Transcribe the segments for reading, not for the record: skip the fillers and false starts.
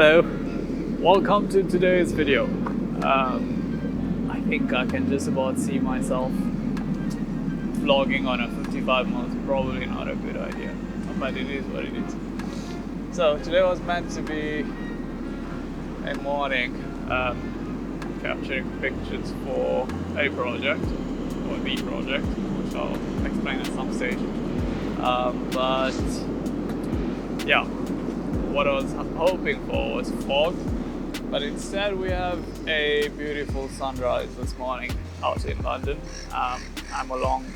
Hello, welcome to today's video. I think I can just about see myself vlogging on a 55 miles. Probably not a good idea, but it is what it is. So today was meant to be a morning capturing pictures for a project, or the project, which I'll explain at some stage. But yeah, what I was hoping for was fog, but instead we have a beautiful sunrise this morning out in London. I'm along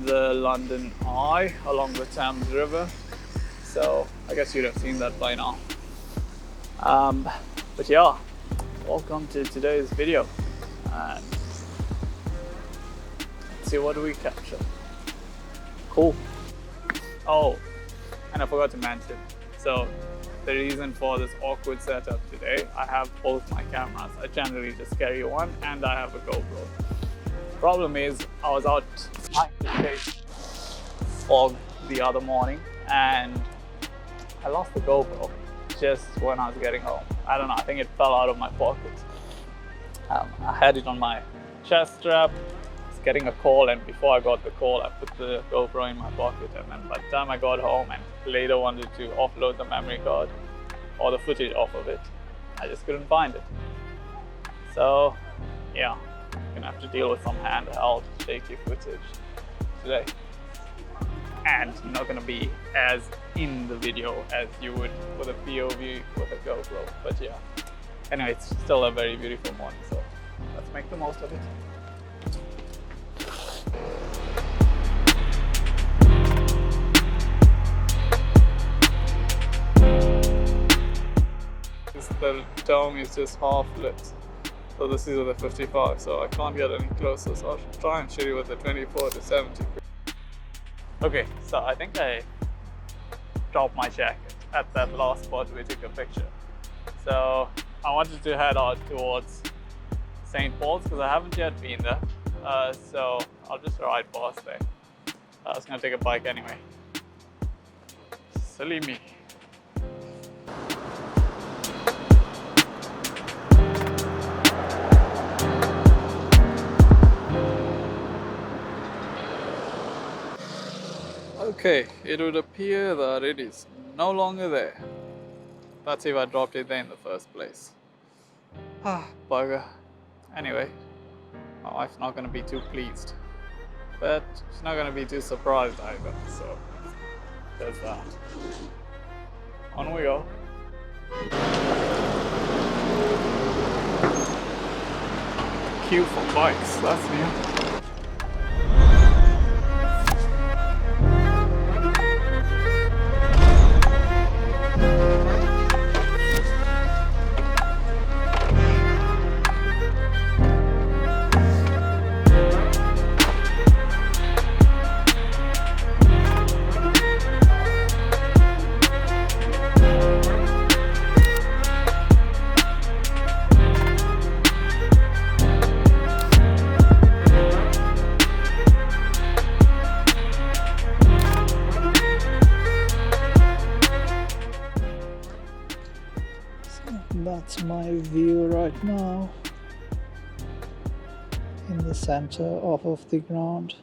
the London Eye, along the Thames River, so I guess you'd have seen that by now. But yeah, welcome to today's video, and let's see what we capture. Cool. Oh, and I forgot to mention, so the reason for this awkward setup today, I have both my cameras. I generally just carry one, and I have a GoPro. Problem is, I was out trying to chase fog the other morning, and I lost the GoPro just when I was getting home. I don't know, I think it fell out of my pocket. I had it on my chest strap. I was getting a call, and before I got the call, I put the GoPro in my pocket, and then by the time I got home and later wanted to offload the memory card or the footage off of it, I just couldn't find it. So yeah, I'm gonna have to deal with some handheld shaky footage today, and not gonna be as in the video as you would with a POV with a GoPro. But yeah, anyway, it's still a very beautiful morning, so let's make the most of it. The dome is just half lit, so this is with the 55, so I can't get any closer, so I'll try and shoot you with the 24 to 70. Okay, so I think I dropped my jacket at that last spot we took a picture. So I wanted to head out towards St. Paul's because I haven't yet been there, so I'll just ride past there. I was going to take a bike anyway. Silly me. Okay, it would appear that it is no longer there. That's if I dropped it there in the first place. Ah, bugger. Anyway, my wife's not going to be too pleased, but she's not going to be too surprised either, so there's that. On we go. Queue for bikes, that's new. That's my view right now, in the center off of the ground.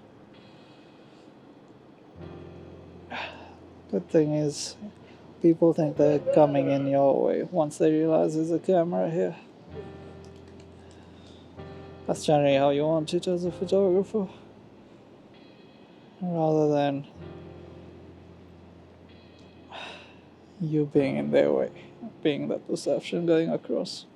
Good thing is, people think they're coming in your way once they realize there's a camera here. That's generally how you want it as a photographer, rather than you being in their way, being that perception going across.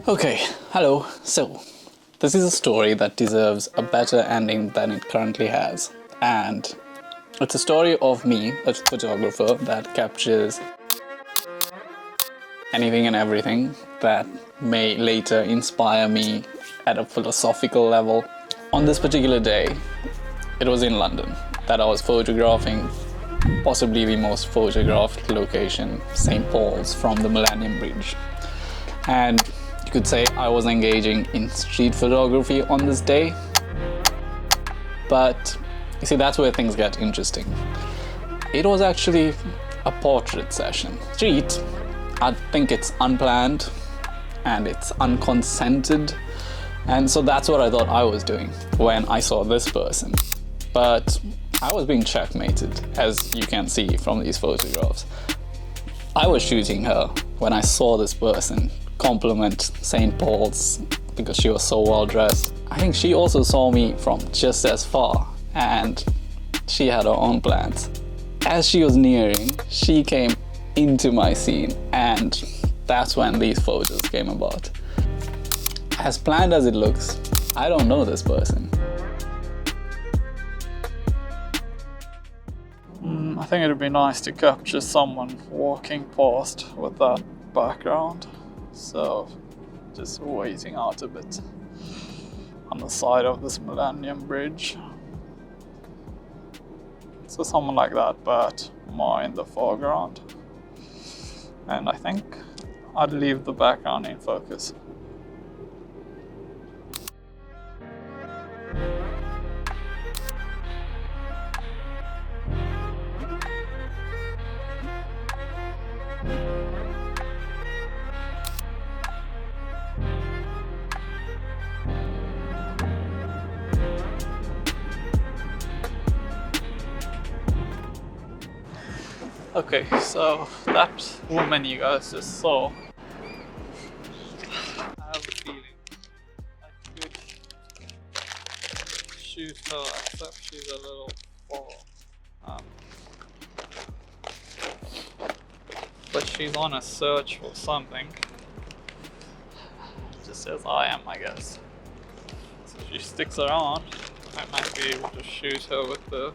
Okay, hello. So, this is a story that deserves a better ending than it currently has. And it's a story of me, a photographer, that captures anything and everything that may later inspire me at a philosophical level. On this particular day, it was in London that I was photographing possibly the most photographed location, St. Paul's, from the Millennium Bridge. And you could say I was engaging in street photography on this day. But you see, that's where things get interesting. It was actually a portrait session. Treat, I think it's unplanned and it's unconsented, and so that's what I thought I was doing when I saw this person. But I was being checkmated, as you can see from these photographs. I was shooting her when I saw this person compliment St. Paul's because she was so well dressed. I think she also saw me from just as far, and she had her own plans. As she was nearing, she came into my scene, and that's when these photos came about. As planned as it looks, I don't know this person. I think it'd be nice to capture someone walking past with that background. So, just waiting out a bit on the side of this Millennium Bridge. So someone like that, but more in the foreground. And I think I'd leave the background in focus. Okay, so that woman you guys just saw, I have a feeling I could shoot her, except she's a little far. But she's on a search for something, just as I am, I guess. So if she sticks around, I might be able to shoot her with the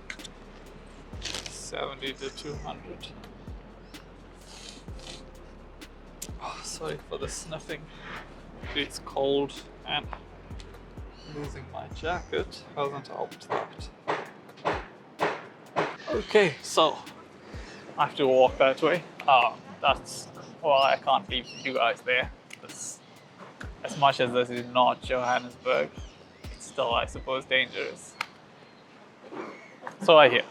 70 to 200. Oh, sorry for the sniffing. It's cold and losing my jacket hasn't helped that. Okay, so I have to walk that way. That's why I can't leave you guys there. As much as this is not Johannesburg, it's still, I suppose, dangerous. So I hear.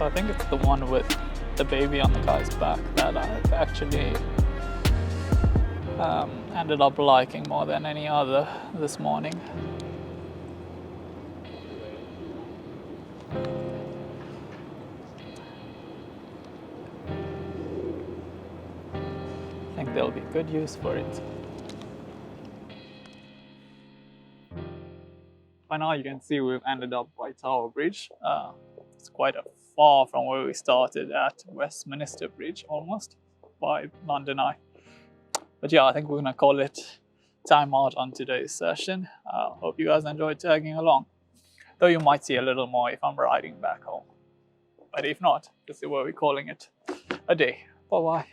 So I think it's the one with the baby on the guy's back that I've actually ended up liking more than any other this morning. I think there'll be good use for it. By now you can see we've ended up by Tower Bridge. It's quite far from where we started at Westminster Bridge, almost, by London Eye. But yeah, I think we're gonna call it time out on today's session. Hope you guys enjoyed tagging along. Though you might see a little more if I'm riding back home. But if not, this is where we're calling it a day. Bye-bye.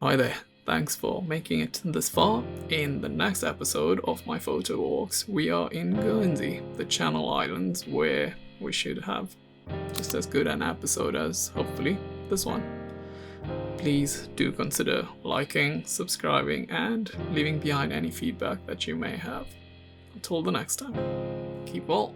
Hi there. Thanks for making it this far. In the next episode of my photo walks, we are in Guernsey, the Channel Islands, where we should have just as good an episode as, hopefully, this one. Please do consider liking, subscribing, and leaving behind any feedback that you may have. Until the next time, keep well.